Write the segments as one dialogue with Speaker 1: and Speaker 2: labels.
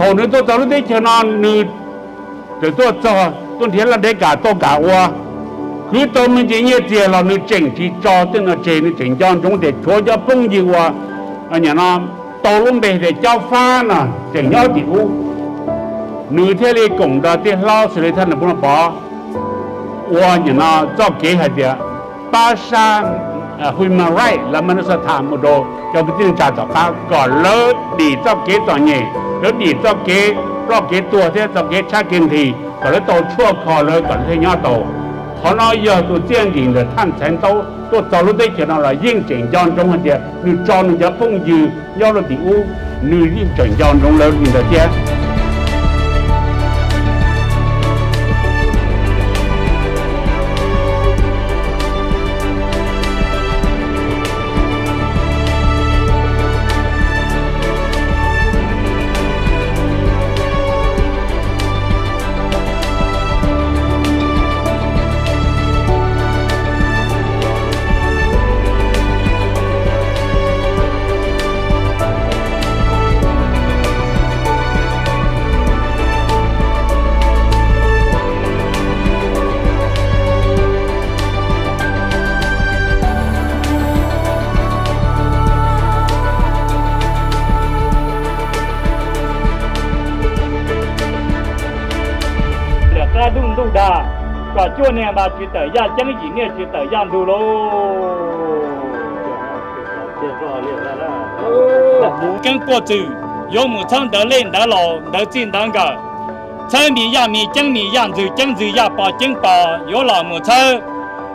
Speaker 1: thầu nữa tôi lúc đấy cho nó nữ từ tôi thấy là đấy cả tôi cả qua cứ tôi mình chỉ như thế là nữ chỉnh chỉ cho tên là chỉnh nữ chỉnh cho chúng để cho phong gì qua anh nhà nó tôi luôn để cho pha nè chỉnh nhau thì u nữ thế này cũng đã tiền lao xử lý thân là không bỏ qua nhà nó cho kế hoạch gì ba sang human right là mình sẽ tham một đồ cho cái chương trình cho khác còn lỡ đi cho kế toàn nhỉ lỡ đi cho kế tua thế cho kế cha kinh thì còn lỡ tàu chua khó lỡ còn thế nhau tàu họ nói giờ tôi tiên đình là tham chiến đấu tôi cho lúc đấy cho nó là yên chỉnh trong trong hành địa như cho nó giá phong dư do là tỷ u như yên chỉnh trong trong lớn như là thế
Speaker 2: đung đung đà quả chua nè bà chỉ tới gia chân gì nè chỉ tới gia đủ lô跟过走有木仓得练得老得进当个车米呀米江米样子江子呀把江把有老木车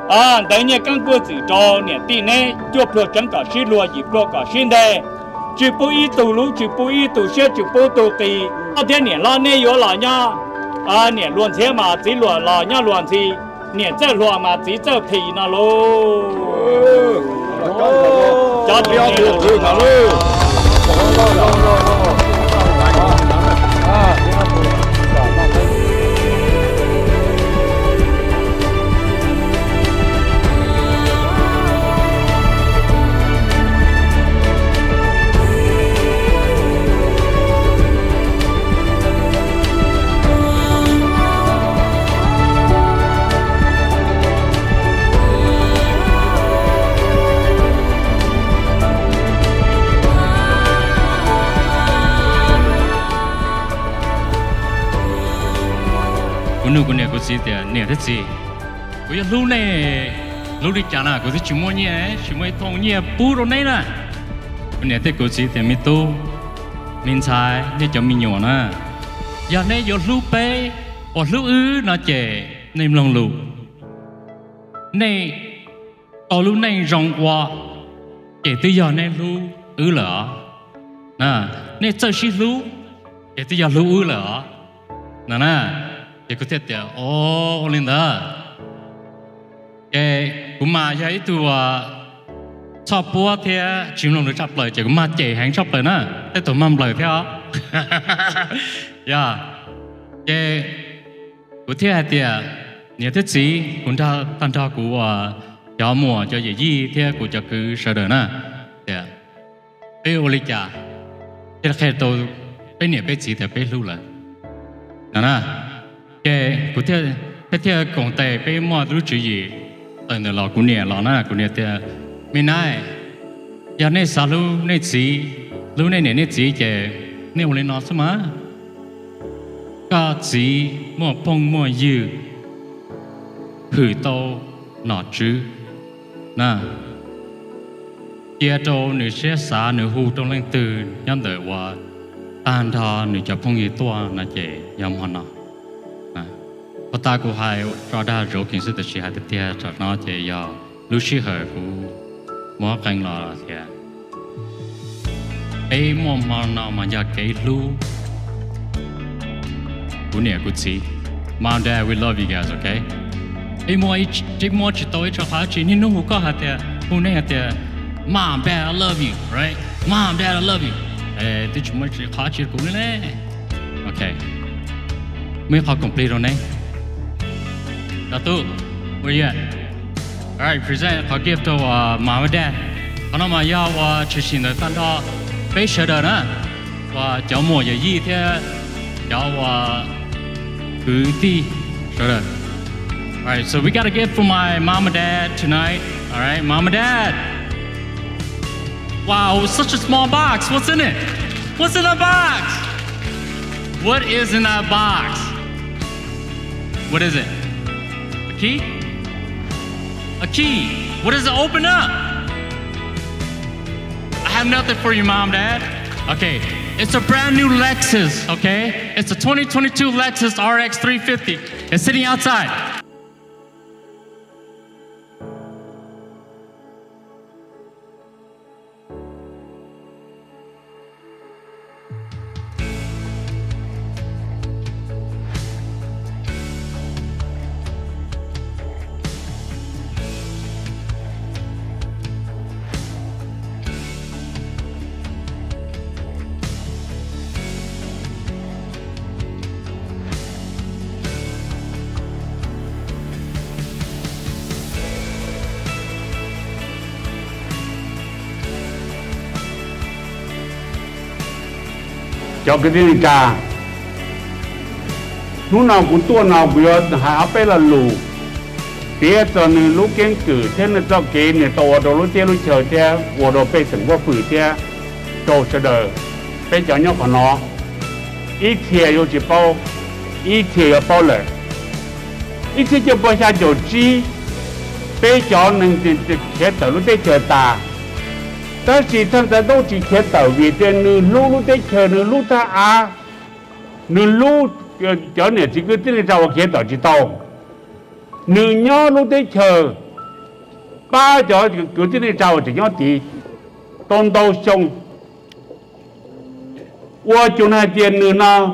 Speaker 2: 啊等你跟过走着年底呢就不整个是落一不个现在只不一堵路只不一堵车只不堵地那天年老呢有老呀啊，年乱车嘛，只乱老伢乱车，年这乱嘛，只这皮那喽。加不要丢丢那喽。
Speaker 3: nu con này có gì thì nè thế gì, bây giờ lúc này lúc đi chả là có gì chỉ mua thong nhẹ bù rồi này nè, con này thế có gì thì mình tu, mình xài để cho mình nhỏ nè, giờ này giờ lúc bé, hoặc lúc nó trẻ nên lòng lù, này ở lúc này rong qua, trẻ từ giờ này lúc lỡ, nè, này chơi xí lúc, trẻ từ giờ lúc lỡ, nè. Thì có thể là ô lên đó cái cũng mà vậy tụi chọc búa thì chim lông được chọc lời chỉ cũng mà chạy hàng chọc lời nữa thế tụi mầm lời theo yeah cái có thể thì nhiều thứ gì cũng ta tan ra của cho mùa cho gì thì của cho cứ sợ đời nữa yeah bây giờ lịch trả thì khi tôi bây giờ bây gì thì bây lưu lại nè cái cụ thể công ty bây mua đủ chuyện gì, tại nó là cụ nè là na cụ nè thì mình nói, giờ này sao lúc này gì cái nếu lên nó xem mà, cái gì mua phong mua dư, hủy tàu nọ chứ, na, kia tàu nữ xe xả nữ hù trong lên từ nhắm tớiว่าtan thà nữ chập phong gì toa na chế nhắm hoa nọ ta cũng hay cho đa rồi kiến thức chỉ hay tiếp cho nó chỉ giờ lúc xí hơi cũng mua canh lò thì ấy mua món nào mà giờ cái lu cũng nè cũng gì Mom Dad we love you guys okay ấy mua chỉ tôi cho họ chỉ nên nó có hạt thì cũng nè thì Mom Dad I love you right Mom Dad I love you thì chúng mình chỉ họ chỉ cũng nè okay mấy họ complete rồi này Datuk, where you at? All right, present a gift to Mom and Dad. Anh nói mà giờ chỉ xin được tan đó, bây giờ đó nè, và cháu mua gì thế Alright, so we got a gift for my mom and dad tonight. Alright, mom and dad. Wow, it's such a small box. What's in it? What's in that box? What is in that box? What is it? A key? A key. What does it open up? I have nothing for you, mom, dad. Okay, it's a brand new Lexus, okay? It's a 2022 Lexus RX 350. It's sitting outside.
Speaker 1: cho cái gì cả lúc nào cũng tua nào cũng hạ phải là lù phía cho nên lúc kiến cử thế nên cho cái này tàu đồ lúc tiên lúc chờ thế của đồ phải từng qua phử thế đồ sẽ đời phải cho nhau của nó ít thiệt yêu chỉ bao ít thiệt bao lệ ít thiệt cho bao xa chỗ chi phải cho nên thì cái tàu lúc tiên chờ ta ta chỉ thân ta đâu chỉ cái tàu vì thế nên lúc tiên chờ nên lúc ta à nên lúc cho nên chỉ cứ tin rằng cái tàu chỉ tàu nên nhớ lúc tiên chờ ba cho cứ tin rằng chỉ nhớ thì tôn đầu xong我就那点呢那，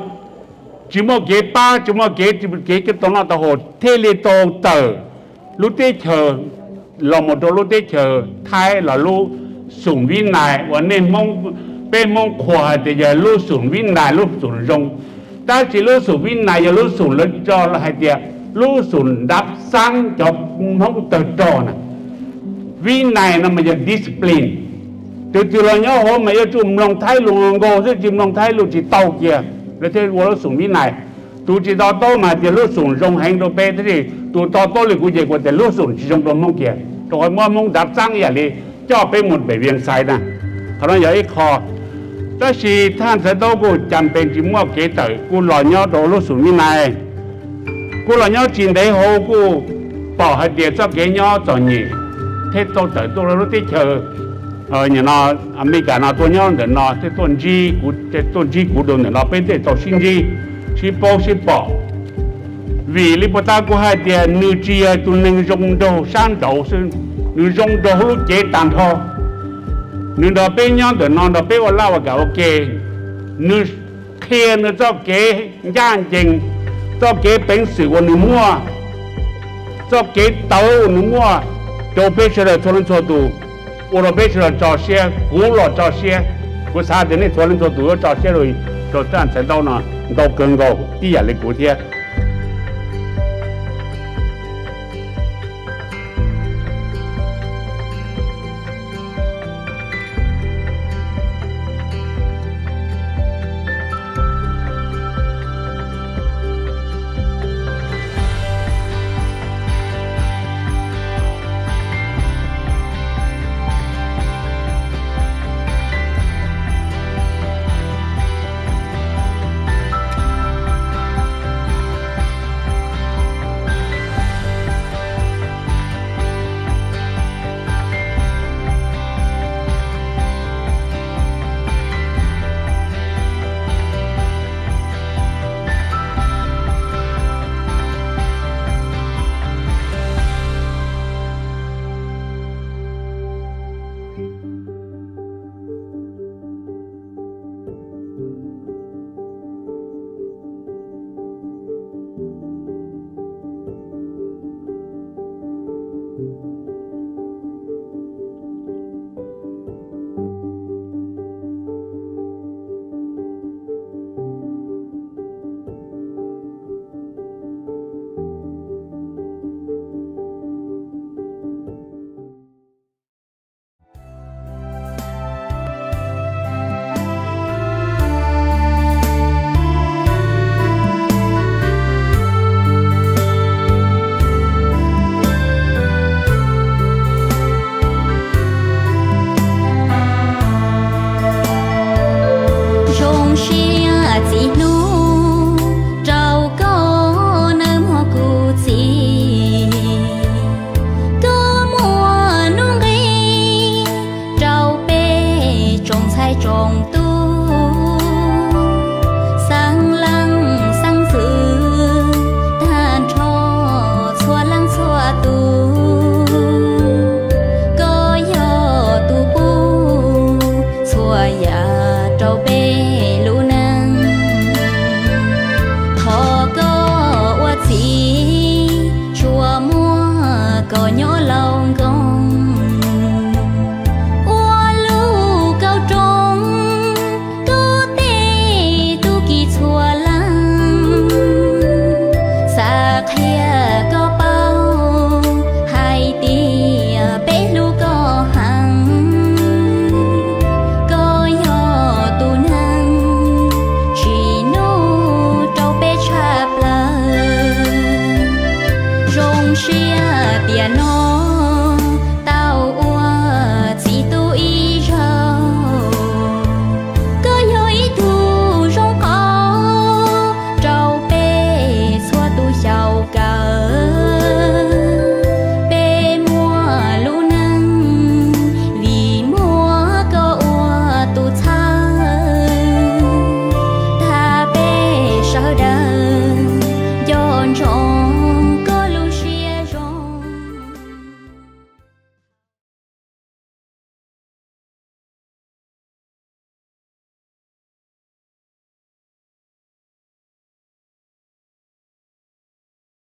Speaker 1: 只么给巴，只么给个东那的好，天里多的，路得车，老么多路得车，太了路顺运来，我那蒙被蒙垮的呀路顺运来路顺用，但是路顺运来呀路顺了着了还的，路顺搭上就蒙得着呢，运来那么就 discipline。từ là nhớ hôm mấy chùm lòng thái lùng ngô chứ chùm lòng thái lùng chỉ tàu kia là thế vô nó sủng bên này tụi chỉ tao to mà chỉ lúc sủng rong hành đồ bé thế thì tụi tao to thì cũng chỉ có thể lúc sủng chỉ trong đồ mông kia rồi mua mông đạp sang vậy đi cho bé một bệnh viện sai nèเขาnói vậy khó đó làท่านsẽ đâu có chăm bệnh chỉ mua cái tới cô lo nhớ đồ lúc sủng bên này cô lo nhớ chuyện đấy hồ cô bỏ hết tiền cho cái nhớ cho nhỉ thế tôi tới tôi lúc tích chờ nhà nó America nó tôi nhớ đến nó cái tuần chi của đồ nó bên đây tàu sinh chi chỉ bỏ vì lý bát của hai tiền nữ chi tụi mình dùng đồ sang đầu xin nữ dùng đồ lúc chế tàn thọ nữ đó bên nhớ đến nó bên vào lao vào ok nữ kia nữ cho cái gian trình cho cái bánh sữa của nữ mua cho cái tàu nữ mua cho bên sẽ là cho nên cho tụ我那边是找些古老找些，我啥的呢？做人做多找些rồi，做这样才到呢，到更高底下的古天。